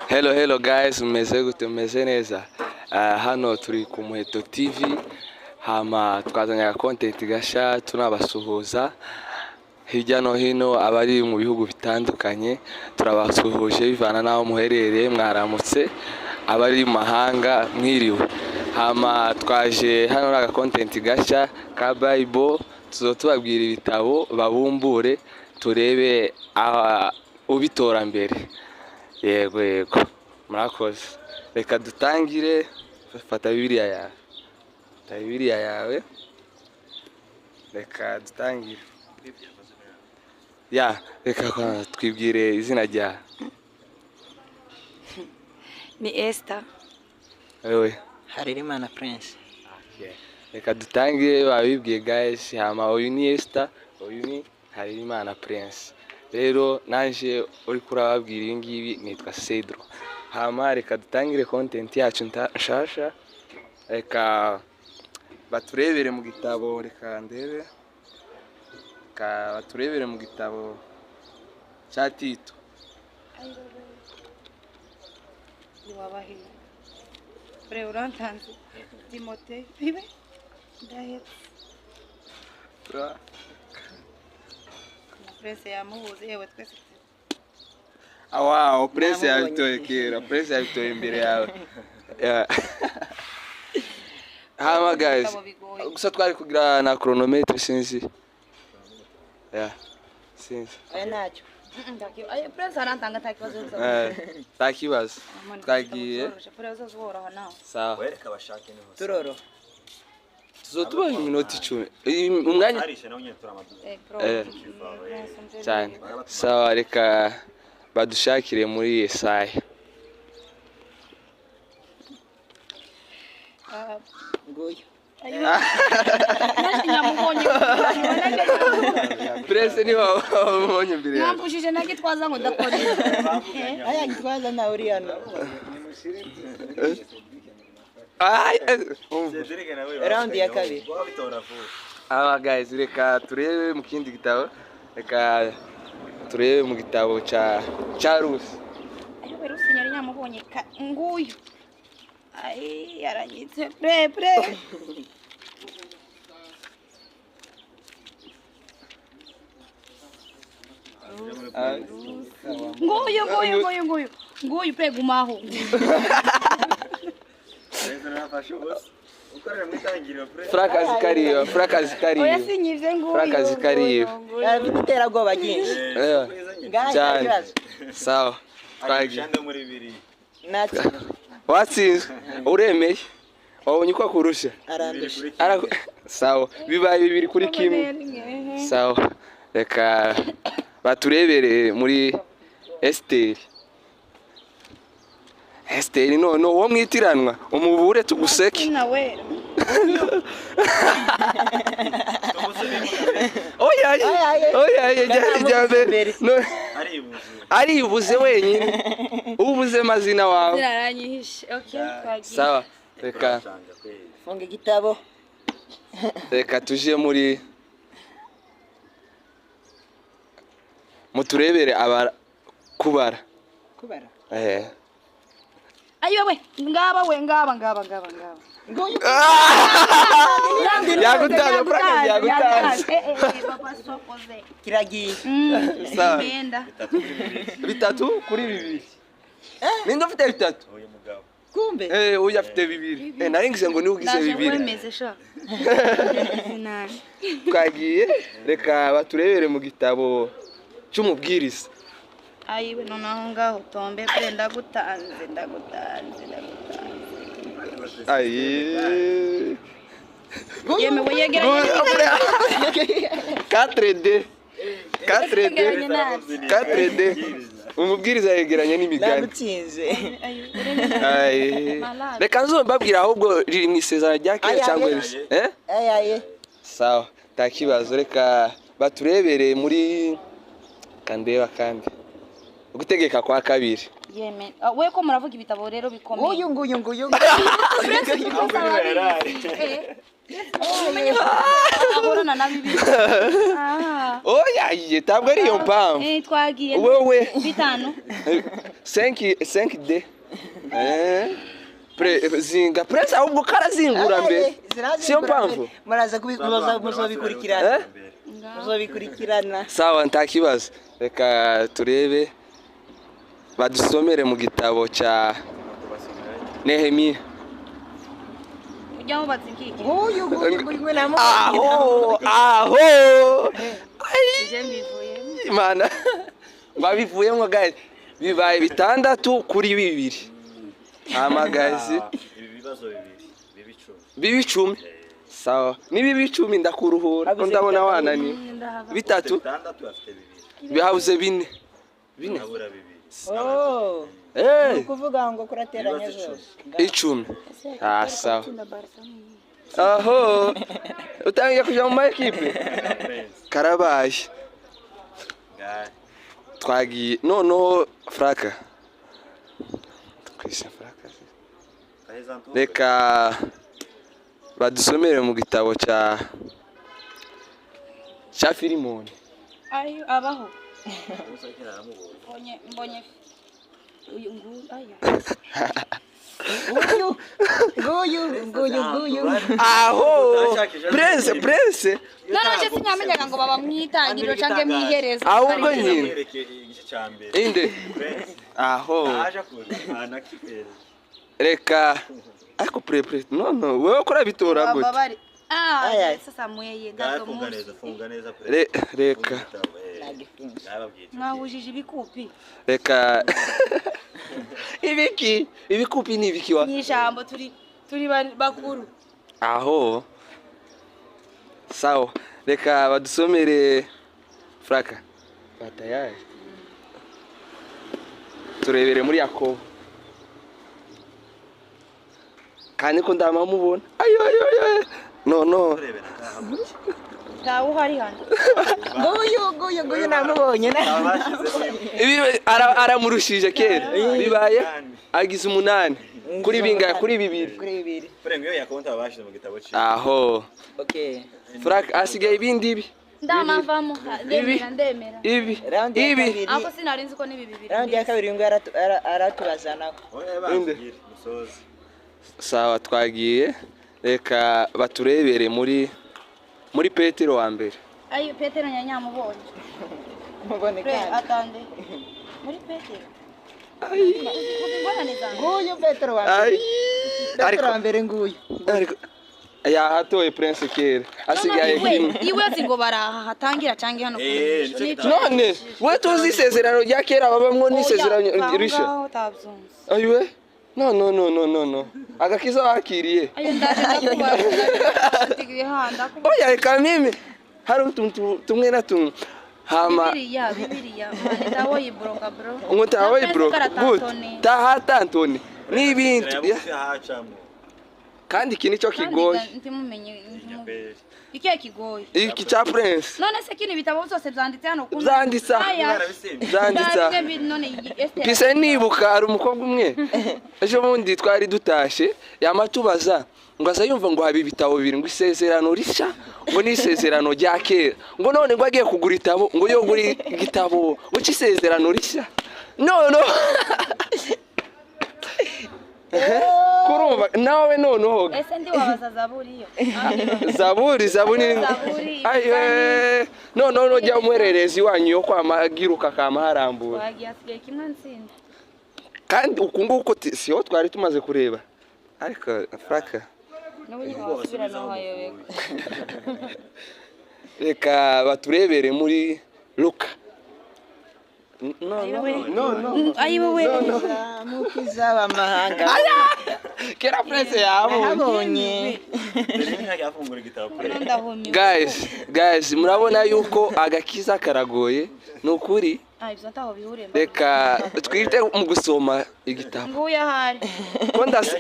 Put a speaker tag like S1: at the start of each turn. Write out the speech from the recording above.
S1: Hello guys, mumeze neza. Hano turi ku Muheto TV. Hama twazanye content gasha tunabasuhuza hirya no hino abari mu bihugu bitandukanye. Turabasuhuje bivana naho muherereye, mwaramutse abari mu mahanga mwiriwe. Hama twaje hano naga content gasha ka Bible, tuzotubabwira ibitabo babumbure turebe ubitora mbere. Yego murakoze. Reka dutangire. Fata Bibiliya yawe. Reka dutangire. Reka twibwire izina rya.
S2: Ni Esther.
S1: Wewe
S3: Harerimana Prince.
S1: Okay. Reka dutangire babibwiye guys, hama uyu ni Esther, uyu ni Harerimana Prince. Rero nanje uri kurababwira ibi ngibi nitwa Cedro. Hama reka dutangire content yacu nshasha. Reka baturebere mu gitabo, reka ndebe. Baturebere mu gitabo cya Tito.
S2: Wabahi. Preurantanze. Timote. Bibe. Dahet. Prince yamubuze yewe twese.
S1: Wow, Prince yabitoye kera. Prince yabitoye imbere yawe. Hama guys, gusa twari kugira na chronometer sinzi. Sinzi.
S3: Nacyo.
S2: Prince arantanga takibazo.
S1: Takibazo. Twagiye. Sawa.
S4: Wereka bashake niho.
S3: Turoro.
S1: Tuzotuba iminota 10. Umwanya cyane. Sawa, reka badushakire muri Yesaya.
S3: Nguyu.
S1: Prince ni wabonye mbere yawe.
S2: Nampushije nagitwaza ngo ndakora.
S3: Aya gitwaza na Oriano. Round ya kabiri.
S1: Guys, reka turebe mu kindi gitabo. Reka turebe mu gitabo cha Rusi.
S2: Ayo Rusi nyari nyamubonye nguyu. Ai yaranyitse pre. Nguyu pre gumaho.
S1: Frakazi kariyo.
S2: Oya sinyize nguyu.
S1: Frakazi kariyo.
S3: Bitera goba byinshi.
S1: Cyane. Sawa.
S4: Twagishanda muri biri.
S3: Nacyo.
S1: Watsinze. Uremeye. Wabonye ko akurusha.
S3: Arandusha.
S1: Sawa. Bibaye bibiri kuri kimwe. Sawa. Reka baturebere muri Esther none wo mwitiranwa umubure tuguseke. Oya jabe no aribuze wenyine ubuze mazina wawe.
S2: Ziraranyihishe. Okay,
S1: sawa. Reka
S3: funga igitabo.
S1: Reka tuje muri muturebere abara kubara.
S2: Ayo we ngaba.
S1: Yagutanga
S2: papa sokoze.
S3: Kiragiye.
S1: Sawa.
S2: Benda.
S1: 3 kuri 2. Ninde ufite 3?
S4: Uyu mugabo.
S3: Kumbe.
S1: Uyu afite 2. Naringize ngo ni ugize 2.
S2: Wemeze sha. Nani.
S1: Twagiye reka baturebere mu gitabo cy'umubwiriza.
S2: Ayiwe nonaho ngaho tombe pe ndagutanze. Yemewe yegeranye.
S1: 4D. Umubwiriza yegeranye n'imigani.
S3: Ndagutsinze.
S1: Reka nzombabwira ahubwo riri mu isezerano rya kera cyangwa risi. Sawa, takibazo. Reka baturebere muri kandeba kandi gutegeka kwa kabiri.
S2: Yeme. We ko muravuga ibitabo rero bikomeye.
S3: Nguyu.
S2: Ahorana na bibi.
S1: Oya, tabwo ari yo mpamvu.
S2: Twagiye.
S1: Wewe.
S2: 5.
S1: 5D zinga prince ahubwo karazingura mbere siyo mpamvu
S3: muraza muzobikurikirana muzobikurikirana
S1: sawa ntakibazo reka turebe badusomere mu gitabo cya Nehemiya
S2: ujya mubaza inkiki
S3: nguyu namu
S1: aho
S2: ije mbivuye
S1: imana babivuyemo guys bibaye 6 kuri 2 amagazi
S4: ibibazo
S1: bibi 10 sawa ni bibi 10 ndakuruhura ndabona wanani 3 bihabuze 4
S3: oh kuvuga ngo kurateranya zose
S1: 10 sawa aho utangiye kuja mu equipe karabaye twagiye noneho fraka reka badusomere mu gitabo cya Filimoni
S2: ayo abaho mbonye uyu nguyu aya
S3: nguyu
S1: aho prince
S2: none je sinyamenyaga ngo baba mwitangiriro canke mwihereza
S1: ahubwo nyine inde aho reka ariko pre no wewe kora bitora gute
S2: sasa mweye ndazo
S4: funga neza
S1: reka
S2: mwahujije ibikupi
S1: reka ibikupi ni ibiki wa
S2: n'ijambo turi bakuru
S1: aho sawa reka badusomere fraka batayari turebere muri Yakobo kandi ko ndamamubona ayo no
S2: tawo hari hano
S3: nguyu namubonye
S1: ibi aramurushije kera bibaye agize 8 kuri binga kuri 2
S4: Frank yo yakonta babashije mu gitabo cye
S1: aho
S3: okay
S1: Frank asigaye ibindi ibi
S2: ndamavamo ndemera
S1: ibi
S2: ako sinarinzi ko nibi bibiri
S3: round ya kabiri ngo aratubazanako
S4: musozi
S1: sawa twagiye reka baturebere muri Petero wa mbere
S2: ayo Petero nyanyamubonye
S3: mubone kandi
S2: atande muri Petero
S3: nguyu Petero wa mbere nguyu
S1: ariko yahatoye prince kera asigaye
S2: iwe azigo baraha hatangira cange hano
S1: none we tuzi isezerano rya kera babamwo n'isezerano rishe ayiwe no agakiza wakiriye
S2: ayo ndaje ndakubatigire handa
S1: oya reka mimi hari utuntu tumwe na tumwe hama
S2: Bibiliya mane tawo yibroka bro
S1: ngo tawo yibroka good tahatantone n'ibintu kandi iki nicyo kigoye
S2: ntimumenye iki kigoye
S1: iki cha prince
S2: none se kini bitabo byose byanditse hano
S1: byanditsa kise nibuka ari umukobwa umwe ejo bundi twari dutashe yamatubaza ngo azayumva ngo habi bitabo bibiri ngo isezerano risha ngo ni isezerano rya kera ngo none ngo agiye kugura itabo ngo yo guri igitabo ngo cisezerano risha no kurumva nawe noneho
S2: ese ndi wabaza
S1: zaburi aye no jya umwererezi wanyu yo kwamagiruka kamaharambura
S2: wagiye kimwe nsinda
S1: kandi ukunguko siyo twari tumaze kureba ariko fraka reka baturebere muri Luka no
S2: ayiwe
S3: mukiza w'amahanga
S1: kera prince yabonye guys murabona yuko agakiza karagoye nukuri reka twite mu gusoma igitabo
S2: nguya hari
S1: ko ndasa